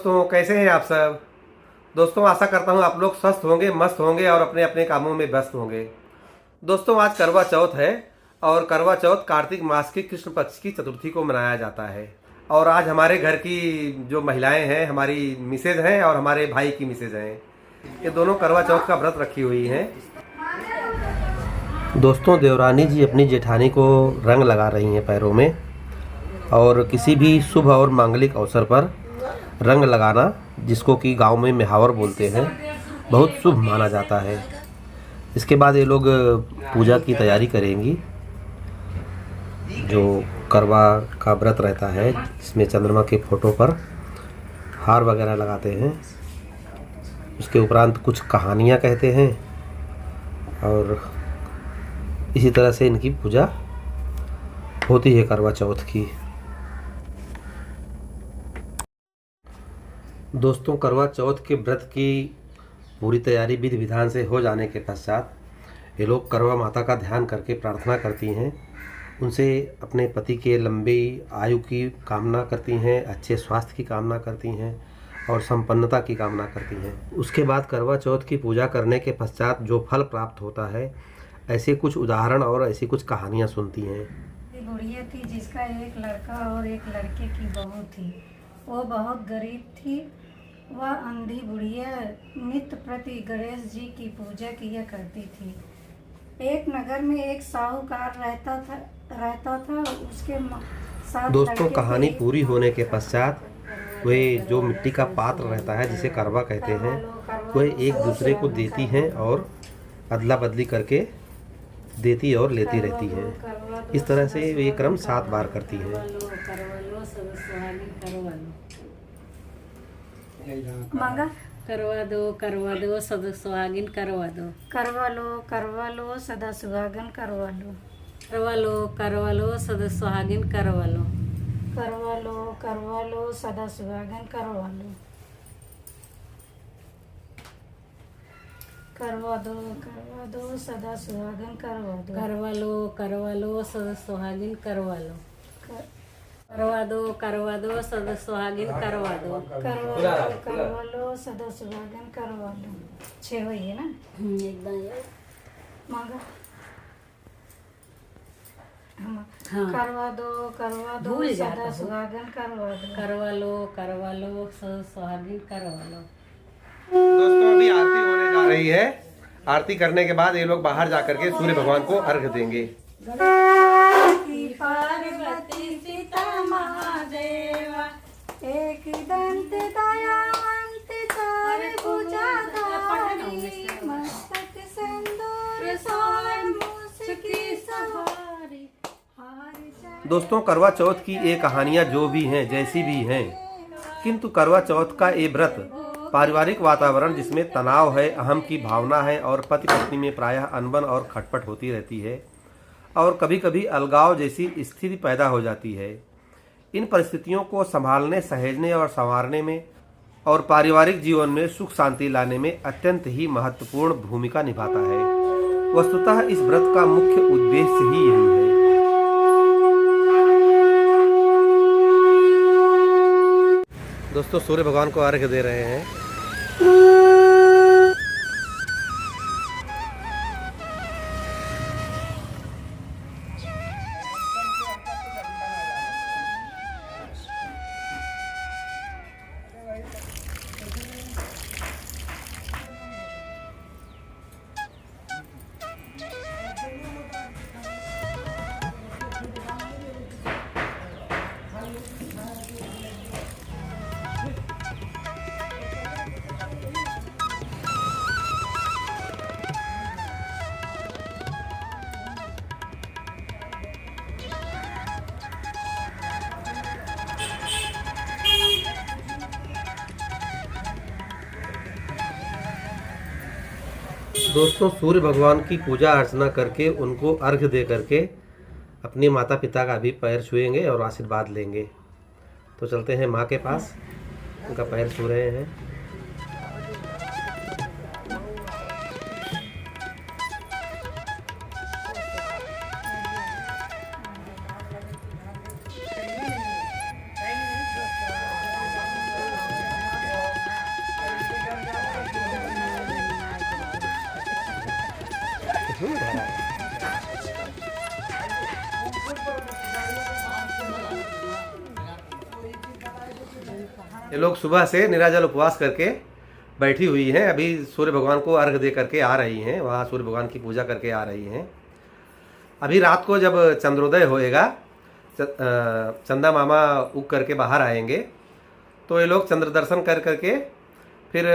दोस्तों, कैसे हैं आप सब। दोस्तों, आशा करता हूं आप लोग स्वस्थ होंगे, मस्त होंगे और अपने अपने कामों में व्यस्त होंगे। दोस्तों, आज करवा चौथ है और करवा चौथ कार्तिक मास की कृष्ण पक्ष की चतुर्थी को मनाया जाता है। और आज हमारे घर की जो महिलाएं हैं, हमारी मिसेज हैं और हमारे भाई की मिसेज हैं, ये दोनों करवा चौथ का व्रत रखी हुई हैं। दोस्तों, देवरानी जी अपनी जेठानी को रंग लगा रही हैं पैरों में। और किसी भी शुभ और मांगलिक अवसर पर रंग लगाना, जिसको कि गांव में मेहावर बोलते हैं, बहुत शुभ माना जाता है। इसके बाद ये लोग पूजा की तैयारी करेंगी। जो करवा का व्रत रहता है, इसमें चंद्रमा के फोटो पर हार वगैरह लगाते हैं। उसके उपरांत कुछ कहानियाँ कहते हैं और इसी तरह से इनकी पूजा होती है करवा चौथ की। दोस्तों, करवा चौथ के व्रत की पूरी तैयारी विधि विधान से हो जाने के पश्चात ये लोग करवा माता का ध्यान करके प्रार्थना करती हैं। उनसे अपने पति के लंबी आयु की कामना करती हैं, अच्छे स्वास्थ्य की कामना करती हैं और संपन्नता की कामना करती हैं। उसके बाद करवा चौथ की पूजा करने के पश्चात जो फल प्राप्त होता है, ऐसे कुछ उदाहरण और ऐसी कुछ कहानियाँ सुनती हैं। बुढ़िया थी जिसका एक लड़का और एक लड़के की बहू थी। वो बहुत गरीब थी। वह अंधी बुढ़िया नित्य प्रति गणेश जी की पूजा किया करती थी। एक नगर में एक साहूकार रहता था। उसके साथ दोस्तों, कहानी पूरी होने के पश्चात वे जो मिट्टी का पात्र रहता है, जिसे करवा कहते हैं, वे एक दूसरे को देती हैं और अदला बदली करके देती और लेती रहती हैं। इस तरह से ये क्रम 7 बार करती हैं। मांगा करवा दो सदा सुहागिन करवा दो। करवा लो सदा सुहागन करवा लो। करवा लो सदा सुहागिन करवा लो। करवा लो सदा सुहागन करवा लो। करवा दो सदा सुहागन करवा दो। करवा लो सदा सुहागिन करवा लो। करवा दो सदा सुहागिन करवा दो। करवा लो सदा सुहागन करवा लो। 6 हुई है ना एकदम मांगा। हाँ। करवा दो भूल जाता सदा हूँ। सुहागन करवा दो। करवा लो सदा सुहागिन करवा लो। दोस्तों, अभी आरती होने जा रही है। आरती करने के बाद ये लोग बाहर जाकर के सूर्य भगवान को अर्घ्य देंगे। पार्वती सीता महादेवा एक दंत दयावंत चार भुजाधारी मस्तक सिंदूर सोए मूछ की सवारी। दोस्तों, करवा चौथ की ये कहानियाँ जो भी हैं, जैसी भी हैं, किंतु करवा चौथ का ये व्रत पारिवारिक वातावरण जिसमें तनाव है, अहम की भावना है और पति पत्नी में प्रायः अनबन और खटपट होती रहती है और कभी कभी अलगाव जैसी स्थिति पैदा हो जाती है। इन परिस्थितियों को संभालने, सहेजने और संवारने में और पारिवारिक जीवन में सुख शांति लाने में अत्यंत ही महत्वपूर्ण भूमिका निभाता है। वस्तुतः इस व्रत का मुख्य उद्देश्य ही यही है। दोस्तों, सूर्य भगवान को अर्घ्य दे रहे हैं। दोस्तों, सूर्य भगवान की पूजा अर्चना करके उनको अर्घ्य दे करके अपने माता पिता का भी पैर छुएंगे और आशीर्वाद लेंगे। तो चलते हैं माँ के पास, उनका पैर छू रहे हैं। ये लोग सुबह से निराजल उपवास करके बैठी हुई हैं। अभी सूर्य भगवान को अर्घ दे करके आ रही हैं, वहाँ सूर्य भगवान की पूजा करके आ रही हैं। अभी रात को जब चंद्रोदय होएगा, चंदा मामा उग करके बाहर आएंगे, तो ये लोग चंद्र दर्शन कर करके फिर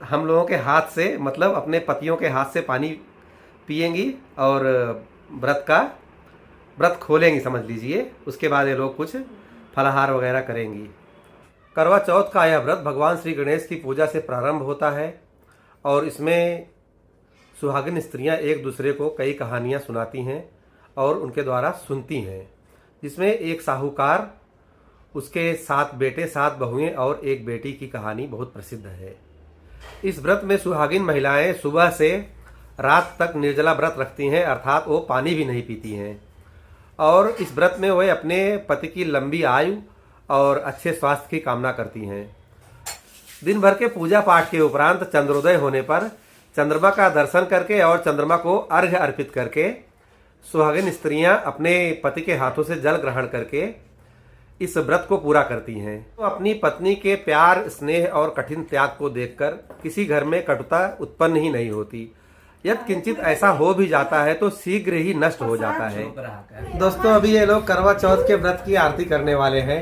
हम लोगों के हाथ से, मतलब अपने पतियों के हाथ से पानी पिएंगी और व्रत खोलेंगी समझ लीजिए। उसके बाद ये लोग कुछ फलाहार वगैरह करेंगी। करवा चौथ का यह व्रत भगवान श्री गणेश की पूजा से प्रारंभ होता है और इसमें सुहागिन स्त्रियां एक दूसरे को कई कहानियां सुनाती हैं और उनके द्वारा सुनती हैं, जिसमें एक साहूकार, उसके 7 बेटे 7 बहुएं और एक बेटी की कहानी बहुत प्रसिद्ध है। इस व्रत में सुहागिन महिलाएं सुबह से रात तक निर्जला व्रत रखती हैं, अर्थात वो पानी भी नहीं पीती हैं। और इस व्रत में वे अपने पति की लंबी आयु और अच्छे स्वास्थ्य की कामना करती हैं। दिन भर के पूजा पाठ के उपरांत चंद्रोदय होने पर चंद्रमा का दर्शन करके और चंद्रमा को अर्घ्य अर्पित करके सुहागिन स्त्रियां अपने पति के हाथों से जल ग्रहण करके इस व्रत को पूरा करती हैं। तो अपनी पत्नी के प्यार, स्नेह और कठिन त्याग को देखकर किसी घर में कटुता उत्पन्न ही नहीं होती। यदि किंचित ऐसा हो भी जाता है तो शीघ्र ही नष्ट हो जाता है। दोस्तों, अभी ये लोग करवा चौथ के व्रत की आरती करने वाले हैं।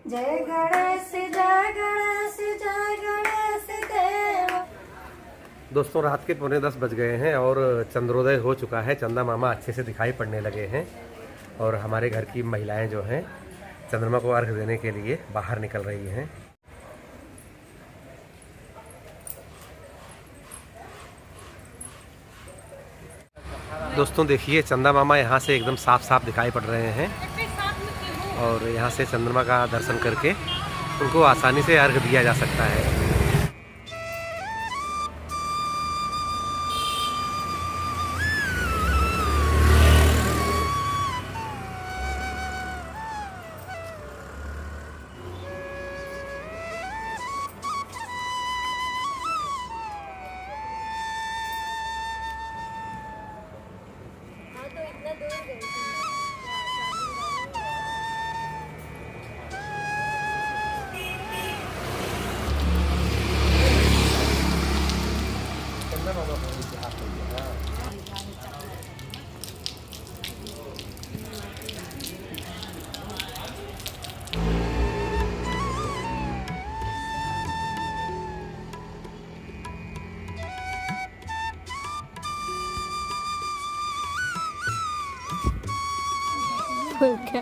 जय गणेश जय गणेश जय गणेश देव। दोस्तों, रात के 9:45 बज गए हैं और चंद्रोदय हो चुका है। चंदा मामा अच्छे से दिखाई पड़ने लगे हैं और हमारे घर की महिलाएं जो हैं चंद्रमा को अर्घ देने के लिए बाहर निकल रही हैं। दोस्तों देखिए, चंदा मामा यहाँ से एकदम साफ साफ दिखाई पड़ रहे हैं और यहाँ से चंद्रमा का दर्शन करके उनको आसानी से अर्घ दिया जा सकता है। क्या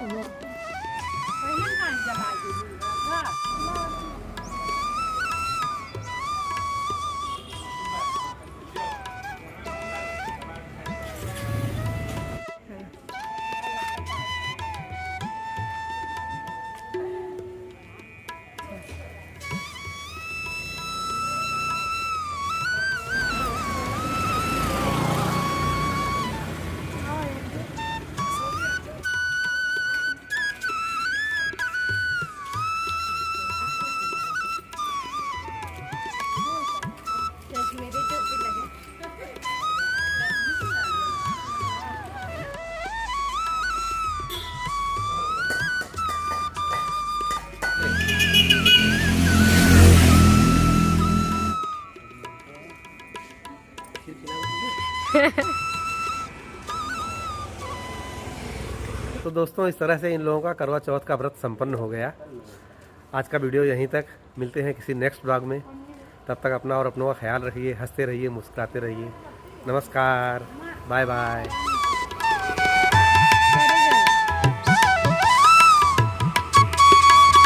तो दोस्तों, इस तरह से इन लोगों का करवा चौथ का व्रत संपन्न हो गया। आज का वीडियो यहीं तक। मिलते हैं किसी नेक्स्ट ब्लॉग में। तब तक अपना और अपनों का ख्याल रखिए, हंसते रहिए, मुस्कुराते रहिए। नमस्कार, बाय बाय।